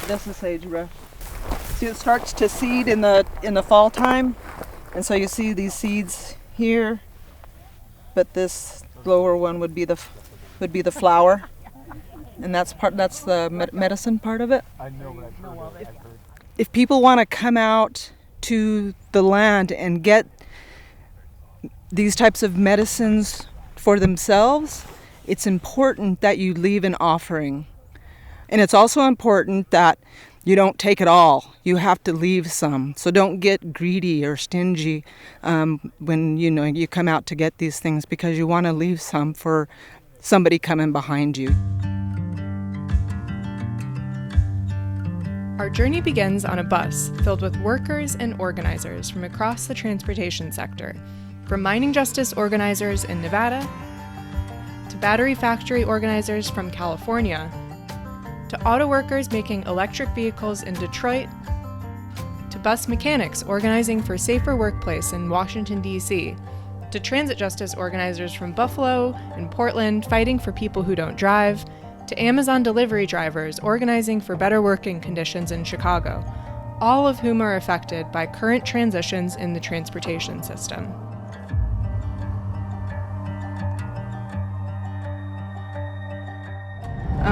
This is sagebrush. See, it starts to seed in the fall time, and so you see these seeds here. But this lower one would be the flower, and that's the medicine part of it. I know what I've heard. If people want to come out to the land and get these types of medicines for themselves, it's important that you leave an offering. And it's also important that you don't take it all. You have to leave some. So don't get greedy or stingy when you come out to get these things, because you want to leave some for somebody coming behind you. Our journey begins on a bus filled with workers and organizers from across the transportation sector, from mining justice organizers in Nevada to battery factory organizers from California, to auto workers making electric vehicles in Detroit, to bus mechanics organizing for safer workplace in Washington, D.C., to transit justice organizers from Buffalo and Portland fighting for people who don't drive, to Amazon delivery drivers organizing for better working conditions in Chicago, all of whom are affected by current transitions in the transportation system.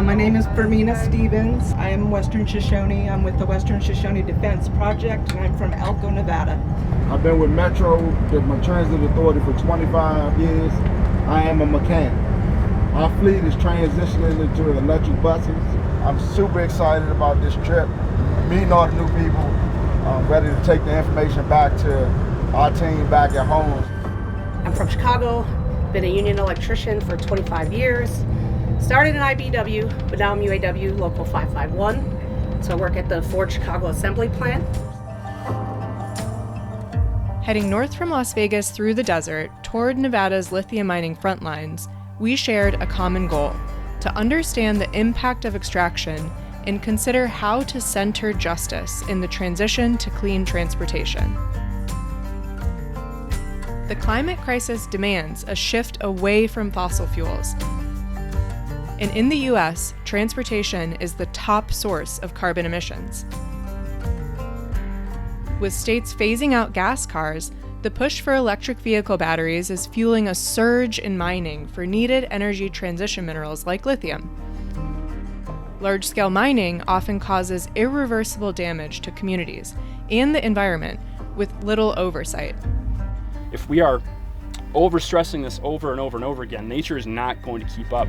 My name is Fermina Stevens. I am Western Shoshone. I'm with the Western Shoshone Defense Project, and I'm from Elko, Nevada. I've been with Metro, my transit authority, for 25 years. I am a mechanic. Our fleet is transitioning into electric buses. I'm super excited about this trip, meeting all the new people. I'm ready to take the information back to our team back at home. I'm from Chicago, been a union electrician for 25 years. Started in IBW, but now I'm UAW Local 551. So I work at the Ford Chicago Assembly Plant. Heading north from Las Vegas through the desert toward Nevada's lithium mining front lines, we shared a common goal: to understand the impact of extraction and consider how to center justice in the transition to clean transportation. The climate crisis demands a shift away from fossil fuels. And in the U.S., transportation is the top source of carbon emissions. With states phasing out gas cars, the push for electric vehicle batteries is fueling a surge in mining for needed energy transition minerals like lithium. Large-scale mining often causes irreversible damage to communities and the environment with little oversight. If we are overstressing this over and over and over again, nature is not going to keep up.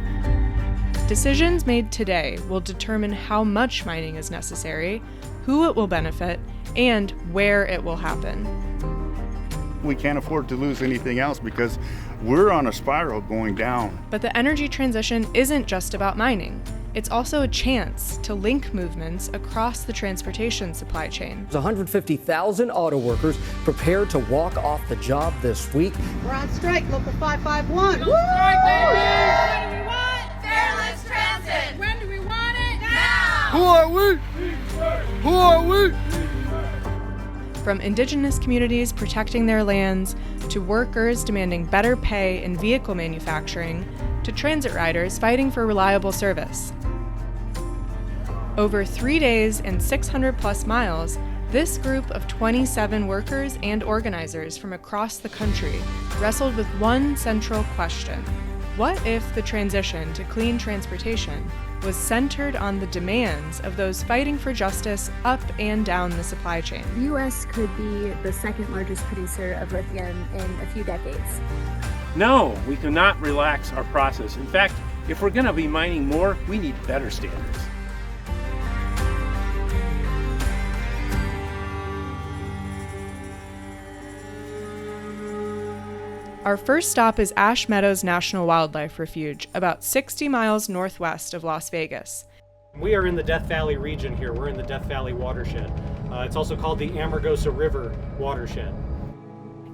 Decisions made today will determine how much mining is necessary, who it will benefit, and where it will happen. We can't afford to lose anything else because we're on a spiral going down. But the energy transition isn't just about mining. It's also a chance to link movements across the transportation supply chain. There's 150,000 auto workers prepared to walk off the job this week. We're on strike, Local 551. Woo! Strike, baby! What do we want? Fairless transit. When do we want it? Now! Who are we? Who are we? From indigenous communities protecting their lands, to workers demanding better pay in vehicle manufacturing, to transit riders fighting for reliable service. Over 3 days and 600 plus miles, this group of 27 workers and organizers from across the country wrestled with one central question: what if the transition to clean transportation was centered on the demands of those fighting for justice up and down the supply chain? The U.S. could be the second largest producer of lithium in a few decades. No, we cannot relax our process. In fact, if we're going to be mining more, we need better standards. Our first stop is Ash Meadows National Wildlife Refuge, about 60 miles northwest of Las Vegas. We are in the Death Valley region here. We're in the Death Valley watershed. It's also called the Amargosa River watershed.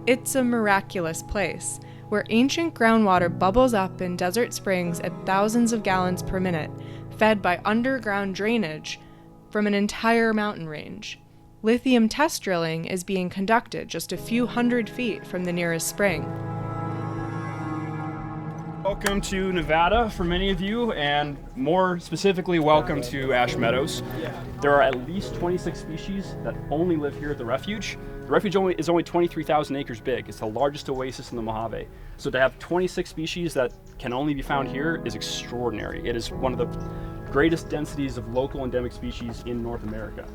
It's a miraculous place where ancient groundwater bubbles up in desert springs at thousands of gallons per minute, fed by underground drainage from an entire mountain range. Lithium test drilling is being conducted just a few hundred feet from the nearest spring. Welcome to Nevada for many of you, and more specifically, welcome to Ash Meadows. There are at least 26 species that only live here at the refuge. The refuge is only 23,000 acres big. It's the largest oasis in the Mojave. So to have 26 species that can only be found here is extraordinary. It is one of the greatest densities of local endemic species in North America.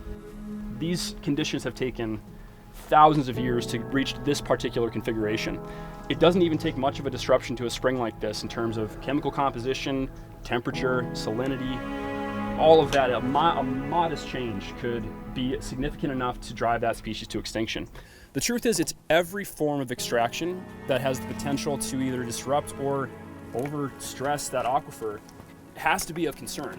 These conditions have taken thousands of years to reach this particular configuration. It doesn't even take much of a disruption to a spring like this in terms of chemical composition, temperature, salinity, all of that. A modest change could be significant enough to drive that species to extinction. The truth is, it's every form of extraction that has the potential to either disrupt or overstress that aquifer has to be of concern.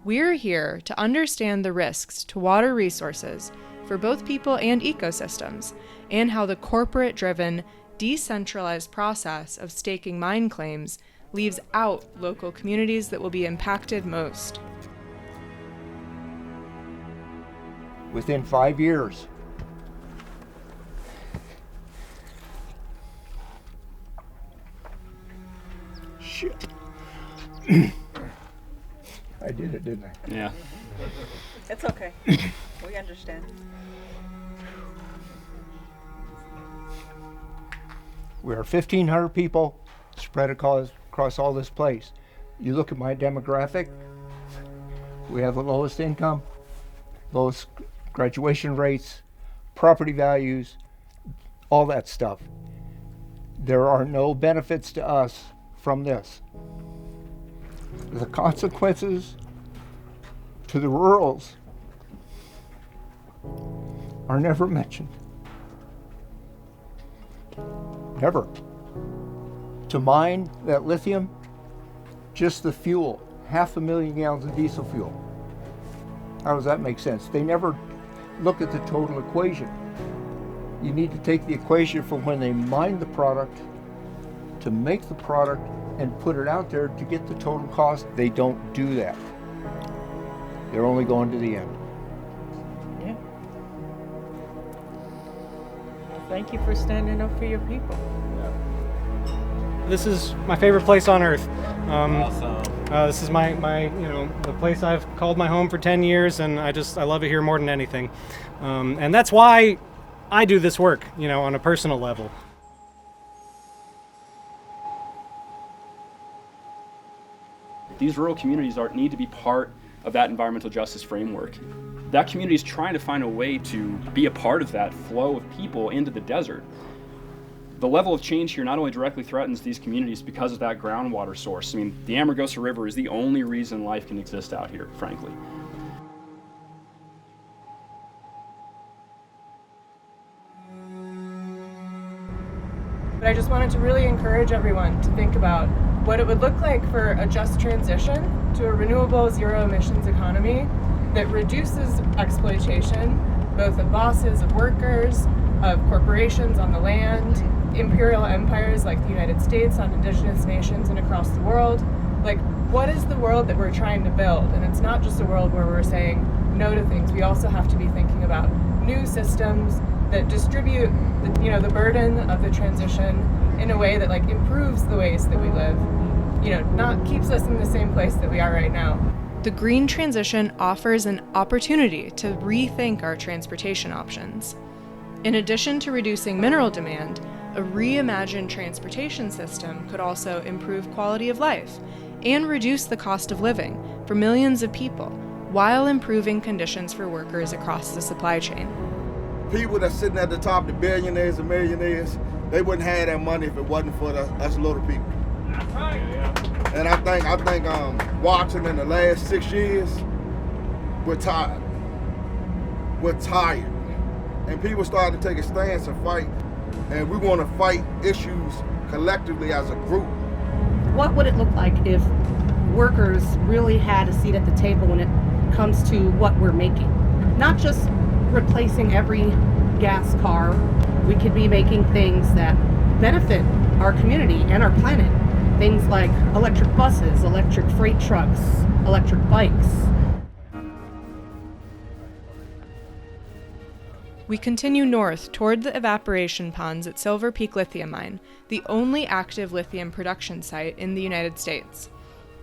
We're here to understand the risks to water resources for both people and ecosystems, and how the corporate-driven, decentralized process of staking mine claims leaves out local communities that will be impacted most. Within 5 years, shit. I did it, didn't I? Yeah. It's okay. We understand. We are 1,500 people spread across all this place. You look at my demographic, we have the lowest income, lowest graduation rates, property values, all that stuff. There are no benefits to us from this. The consequences to the rurals are never mentioned. Never. To mine that lithium, just the fuel, 500,000 gallons of diesel fuel. How does that make sense? They never look at the total equation. You need to take the equation from when they mine the product to make the product and put it out there to get the total cost. They don't do that. They're only going to the end. Yeah. Well, thank you for standing up for your people. This is my favorite place on earth. Awesome. This is my the place I've called my home for 10 years, and I love it here more than anything. And that's why I do this work, on a personal level. These rural communities need to be part of that environmental justice framework. That community is trying to find a way to be a part of that flow of people into the desert. The level of change here not only directly threatens these communities because of that groundwater source. I mean, the Amargosa River is the only reason life can exist out here, frankly. But I just wanted to really encourage everyone to think about what it would look like for a just transition to a renewable zero emissions economy that reduces exploitation, both of bosses, of workers, of corporations on the land, imperial empires like the United States on indigenous nations and across the world. Like, what is the world that we're trying to build? And it's not just a world where we're saying no to things. We also have to be thinking about new systems that distribute the burden of the transition in a way that improves the ways that we live, not keeps us in the same place that we are right now. The green transition offers an opportunity to rethink our transportation options. In addition to reducing mineral demand, a reimagined transportation system could also improve quality of life and reduce the cost of living for millions of people while improving conditions for workers across the supply chain. People that's sitting at the top, the billionaires and millionaires, they wouldn't have that money if it wasn't for us little people. That's right. Yeah. And I think watching in the last 6 years, we're tired. We're tired. And people started to take a stance and fight. And we want to fight issues collectively as a group. What would it look like if workers really had a seat at the table when it comes to what we're making? Not just replacing every gas car. We could be making things that benefit our community and our planet. Things like electric buses, electric freight trucks, electric bikes. We continue north toward the evaporation ponds at Silver Peak Lithium Mine, the only active lithium production site in the United States.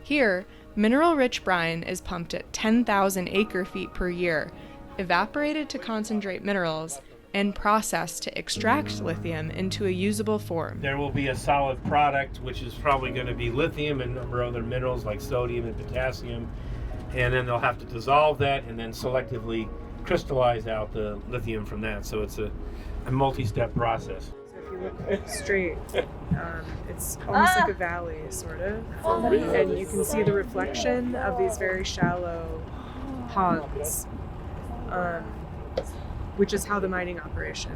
Here, mineral-rich brine is pumped at 10,000 acre-feet per year, evaporated to concentrate minerals, and processed to extract lithium into a usable form. There will be a solid product, which is probably going to be lithium and a number of other minerals like sodium and potassium, and then they'll have to dissolve that and then selectively crystallize out the lithium from that. So it's a multi-step process. So if you look straight, it's almost like a valley, sort of. And you can see the reflection of these very shallow ponds, which is how the mining operation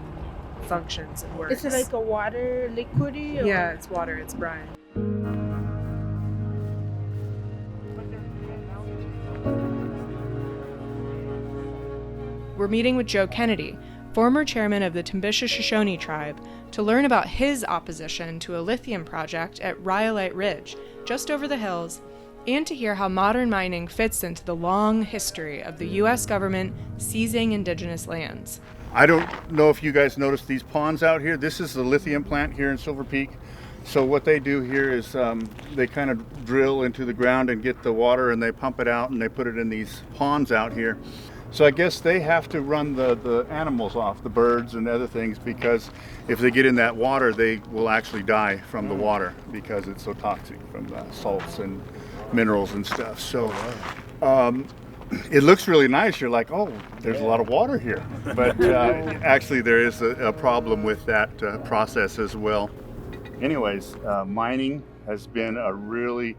functions and works. Is it like a water liquidy? Yeah, it's water, it's brine. We're meeting with Joe Kennedy, former chairman of the Timbisha Shoshone tribe, to learn about his opposition to a lithium project at Rhyolite Ridge, just over the hills, and to hear how modern mining fits into the long history of the U.S. government seizing indigenous lands. I don't know if you guys noticed these ponds out here. This is the lithium plant here in Silver Peak. So what they do here is they kind of drill into the ground and get the water, and they pump it out and they put it in these ponds out here. So I guess they have to run the animals off, the birds and other things, because if they get in that water, they will actually die from the water because it's so toxic from the salts and minerals and stuff. So it looks really nice. You're like, oh, there's a lot of water here. But actually there is a problem with that process as well. Anyways, mining has been a really,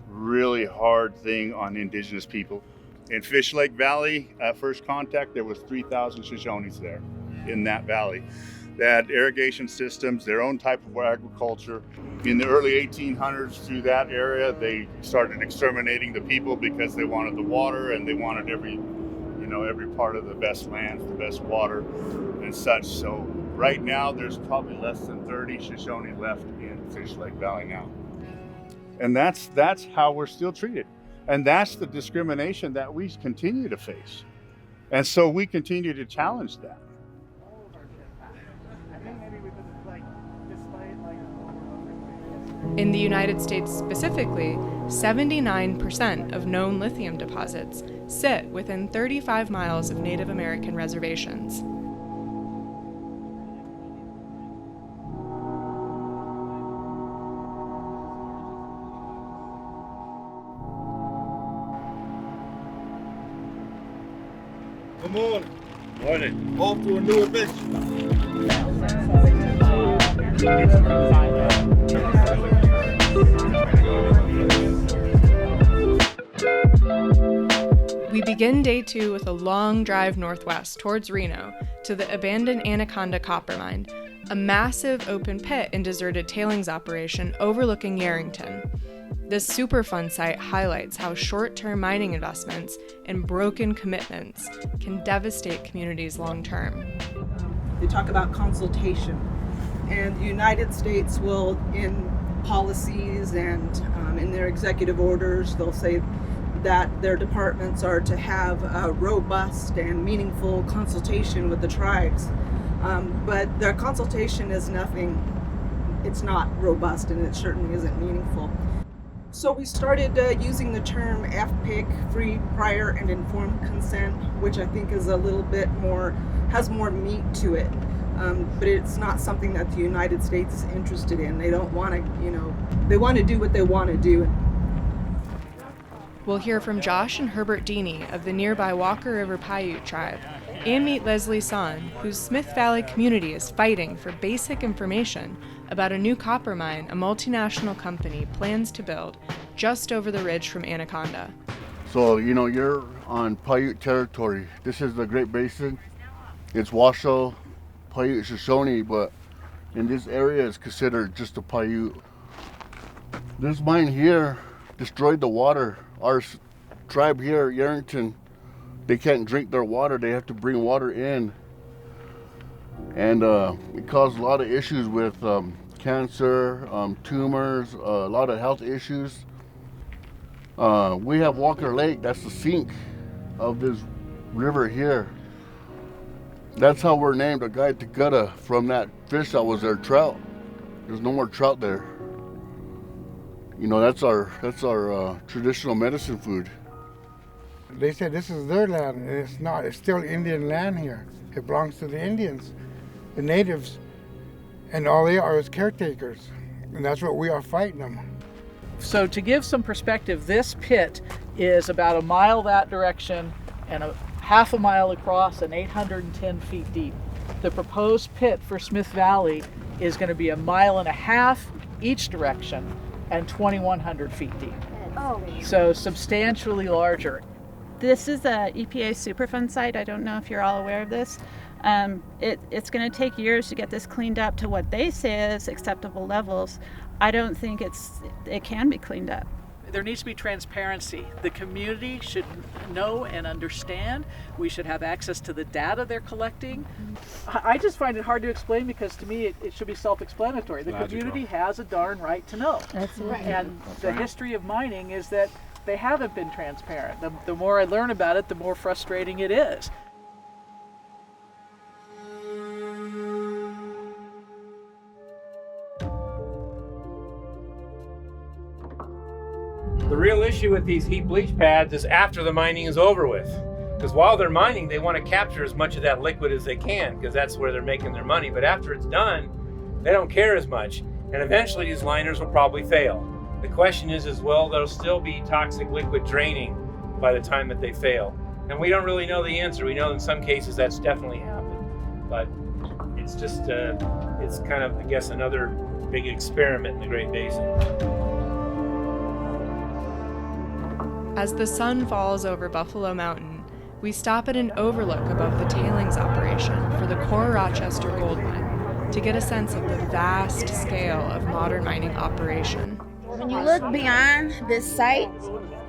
really hard thing on indigenous people. In Fish Lake Valley, at first contact, there was 3,000 Shoshones there in that valley. They had irrigation systems, their own type of agriculture. In the early 1800s, through that area, they started exterminating the people because they wanted the water and they wanted every part of the best lands, the best water and such. So right now, there's probably less than 30 Shoshone left in Fish Lake Valley now. And that's how we're still treated. And that's the discrimination that we continue to face. And so we continue to challenge that. In the United States specifically, 79% of known lithium deposits sit within 35 miles of Native American reservations. Good morning. Morning. Off to a new adventure. We begin day 2 with a long drive northwest towards Reno to the abandoned Anaconda copper mine, a massive open pit and deserted tailings operation overlooking Yarrington. This Superfund site highlights how short-term mining investments and broken commitments can devastate communities long-term. They talk about consultation, and the United States will, in policies and in their executive orders, they'll say that their departments are to have a robust and meaningful consultation with the tribes. But their consultation is nothing, it's not robust, and it certainly isn't meaningful. So we started using the term FPIC, free, prior, and informed consent, which I think is a little bit more, has more meat to it. But it's not something that the United States is interested in. They don't want to, they want to do what they want to do. We'll hear from Josh and Herbert Deeney of the nearby Walker River Paiute tribe, and meet Leslie Son, whose Smith Valley community is fighting for basic information about a new copper mine a multinational company plans to build just over the ridge from Anaconda. So, you're on Paiute territory. This is the Great Basin. It's Washoe, Paiute, Shoshone, but in this area it's considered just a Paiute. This mine here destroyed the water. Our tribe here, Yarrington, they can't drink their water. They have to bring water in. And it caused a lot of issues with cancer, tumors, a lot of health issues. We have Walker Lake, that's the sink of this river here. That's how we're named, a guy Tagata, from that fish that was there, trout. There's no more trout there. You know, that's our traditional medicine food. They said this is their land, and it's not. It's still Indian land here. It belongs to the Indians, the natives, and all they are is caretakers, and that's what we are fighting them. So to give some perspective, this pit is about a mile that direction and a half a mile across and 810 feet deep. The proposed pit for Smith Valley is going to be a mile and a half each direction and 2,100 feet deep. Oh. So substantially larger. This is a EPA Superfund site. I don't know if you're all aware of this. It's going to take years to get this cleaned up to what they say is acceptable levels. I don't think it can be cleaned up. There needs to be transparency. The community should know and understand. We should have access to the data they're collecting. I just find it hard to explain because to me it should be self-explanatory. The community has a darn right to know. That's right. And the history of mining is that they haven't been transparent. The more I learn about it, the more frustrating it is. The real issue with these heap leach pads is after the mining is over with. Because while they're mining, they want to capture as much of that liquid as they can, because that's where they're making their money. But after it's done, they don't care as much. And eventually these liners will probably fail. The question is, well, there'll still be toxic liquid draining by the time that they fail. And we don't really know the answer. We know in some cases that's definitely happened. But it's just, it's kind of, I guess, another big experiment in the Great Basin. As the sun falls over Buffalo Mountain, we stop at an overlook above the tailings operation for the Core Rochester Gold Mine to get a sense of the vast scale of modern mining operation. When you look beyond this site,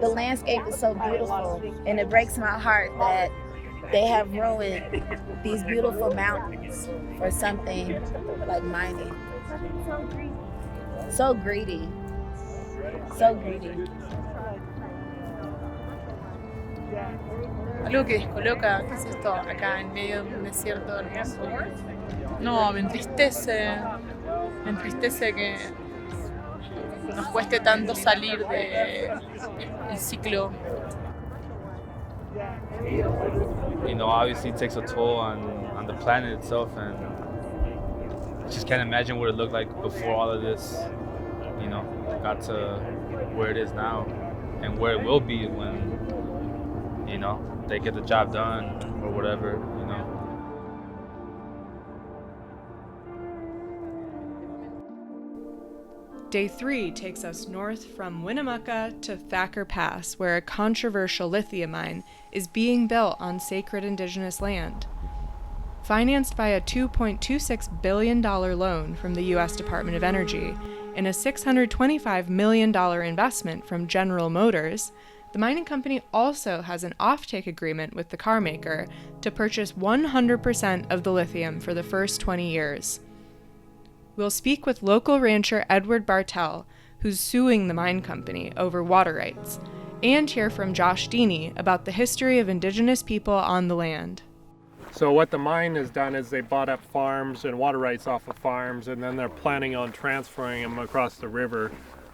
the landscape is so beautiful, and it breaks my heart that they have ruined these beautiful mountains for something like mining. So greedy. So greedy. Algo que descoloca, ¿qué es esto? Acá en medio de un desierto hermoso. No, me entristece que nos cueste tanto salir del ciclo. You know, obviously it takes a toll on the planet itself, and just can't imagine what it looked like before all of this, you know, got to where it is now, and where it will be when, you know, they get the job done or whatever, you know. Day 3 takes us north from Winnemucca to Thacker Pass, where a controversial lithium mine is being built on sacred indigenous land. Financed by a $2.26 billion loan from the U.S. Department of Energy and a $625 million investment from General Motors, the mining company also has an offtake agreement with the car maker to purchase 100% of the lithium for the first 20 years. We'll speak with local rancher Edward Bartell, who's suing the mine company over water rights, and hear from Josh Deeney about the history of indigenous people on the land. So what the mine has done is they bought up farms and water rights off of farms, and then they're planning on transferring them across the river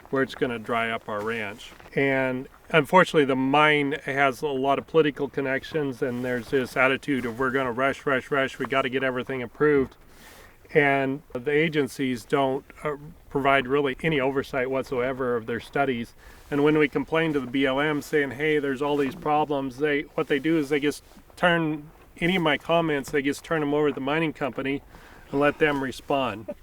where it's going to dry up our ranch. And unfortunately, the mine has a lot of political connections, and there's this attitude of we're going to rush, we got to get everything approved. And the agencies don't provide really any oversight whatsoever of their studies. And when we complain to the BLM saying, hey, there's all these problems, what they do is they just turn any of my comments, they just turn them over to the mining company and let them respond.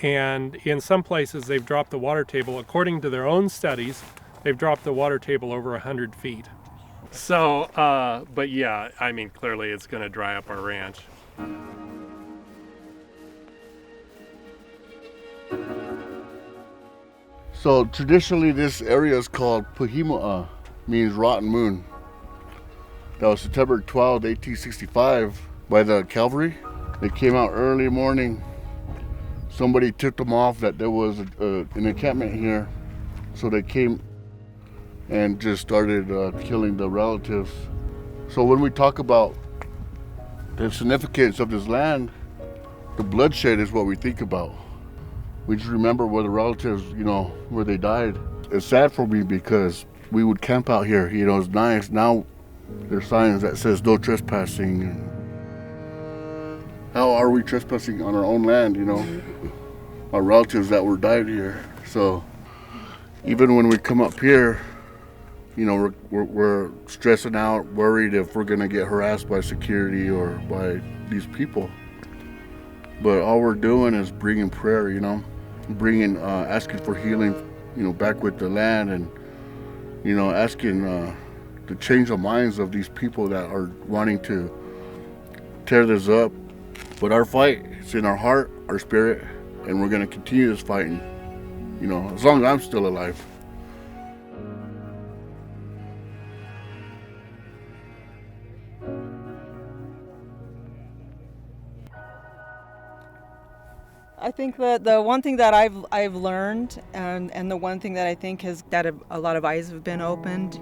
And in some places, they've dropped the water table. According to their own studies, they've dropped the water table over 100 feet. So, but yeah, I mean, clearly it's going to dry up our ranch. So traditionally this area is called Puhima'a, means rotten moon. That was September 12, 1865 by the cavalry. They came out early morning. Somebody tipped them off that there was an encampment here. So they came and just started killing the relatives. So when we talk about the significance of this land, the bloodshed is what we think about. We just remember where the relatives, where they died. It's sad for me because we would camp out here, it's nice. Now there's signs that says no trespassing. How are we trespassing on our own land, Our relatives that were died here. So even when we come up here, we're stressing out, worried if we're gonna get harassed by security or by these people. But all we're doing is bringing prayer, asking for healing, back with the land, and asking to change the minds of these people that are wanting to tear this up. But our fight is in our heart, our spirit, and we're gonna continue this fighting, as long as I'm still alive. I think that the one thing that I've learned, and the one thing that I think that a lot of eyes have been opened,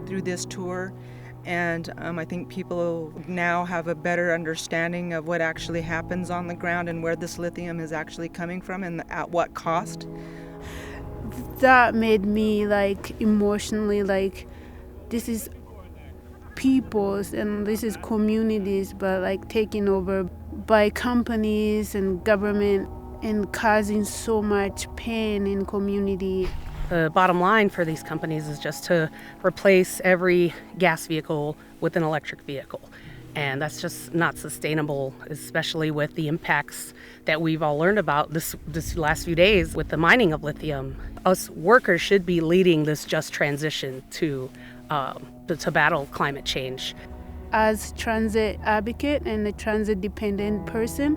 through this tour, and I think people now have a better understanding of what actually happens on the ground and where this lithium is actually coming from and at what cost. That made me emotionally this is peoples and this is communities, but taken over by companies and government and causing so much pain in community. The bottom line for these companies is just to replace every gas vehicle with an electric vehicle. And that's just not sustainable, especially with the impacts that we've all learned about this last few days with the mining of lithium. Us workers should be leading this just transition to battle climate change. As transit advocate and a transit dependent person,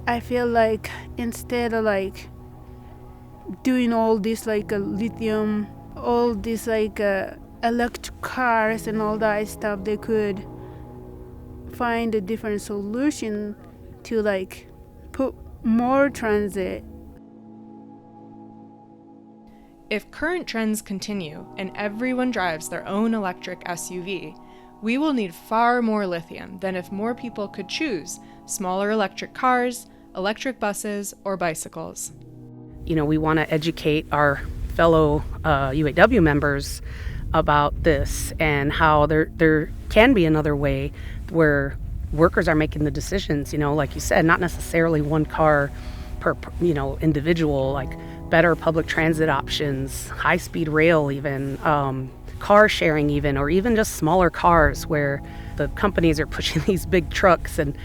I feel like instead of doing all this lithium, all this electric cars and all that stuff, they could find a different solution to put more transit. If current trends continue and everyone drives their own electric SUV, we will need far more lithium than if more people could choose smaller electric cars, electric buses, or bicycles. We want to educate our fellow UAW members about this and how there can be another way where workers are making the decisions, like you said, not necessarily one car per individual, better public transit options, high-speed rail even, car sharing even, or even just smaller cars where the companies are pushing these big trucks and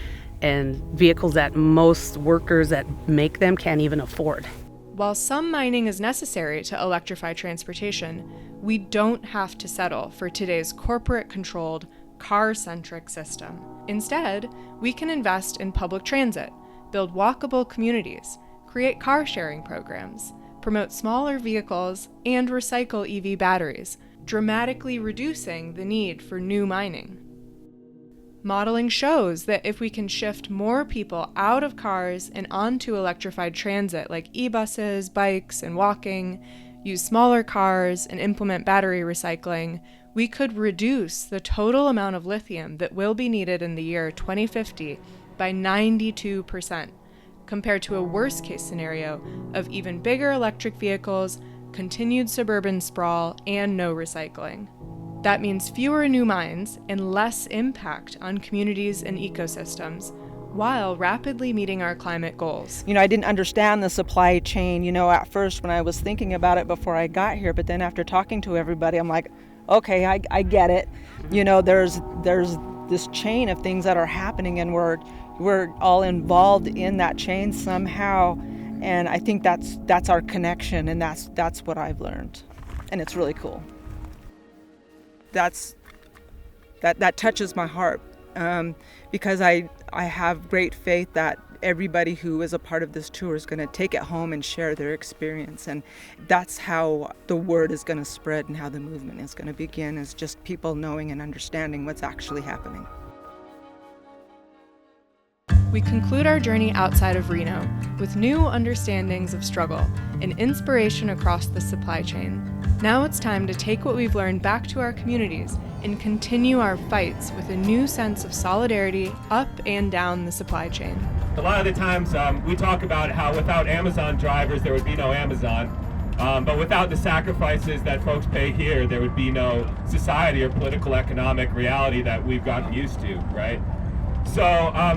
vehicles that most workers that make them can't even afford. While some mining is necessary to electrify transportation, we don't have to settle for today's corporate-controlled, car-centric system. Instead, we can invest in public transit, build walkable communities, create car-sharing programs, promote smaller vehicles, and recycle EV batteries, dramatically reducing the need for new mining. Modeling shows that if we can shift more people out of cars and onto electrified transit like e-buses, bikes, and walking, use smaller cars, and implement battery recycling, we could reduce the total amount of lithium that will be needed in the year 2050 by 92%, compared to a worst-case scenario of even bigger electric vehicles, continued suburban sprawl, and no recycling. That means fewer new mines and less impact on communities and ecosystems, while rapidly meeting our climate goals. I didn't understand the supply chain, at first when I was thinking about it before I got here, but then after talking to everybody, I'm like, okay, I get it. There's this chain of things that are happening, and we're all involved in that chain somehow. And I think that's our connection, and that's what I've learned, and it's really cool. That touches my heart, because I have great faith that everybody who is a part of this tour is going to take it home and share their experience, and that's how the word is going to spread and how the movement is going to begin, is just people knowing and understanding what's actually happening. We conclude our journey outside of Reno with new understandings of struggle and inspiration across the supply chain. Now it's time to take what we've learned back to our communities and continue our fights with a new sense of solidarity up and down the supply chain. A lot of the times we talk about how without Amazon drivers there would be no Amazon, but without the sacrifices that folks pay here there would be no society or political economic reality that we've gotten used to, right? So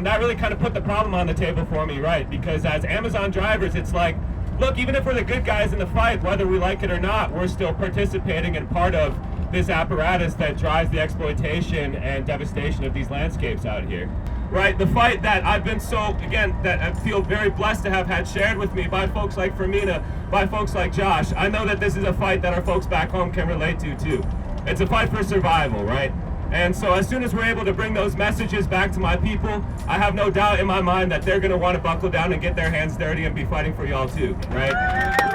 that really kind of put the problem on the table for me, right? Because as Amazon drivers, it's like, look, even if we're the good guys in the fight, whether we like it or not, we're still participating and part of this apparatus that drives the exploitation and devastation of these landscapes out here. Right, the fight that I've been that I feel very blessed to have had shared with me by folks like Fermina, by folks like Josh. I know that this is a fight that our folks back home can relate to too. It's a fight for survival, right? And so as soon as we're able to bring those messages back to my people, I have no doubt in my mind that they're going to want to buckle down and get their hands dirty and be fighting for y'all too, right?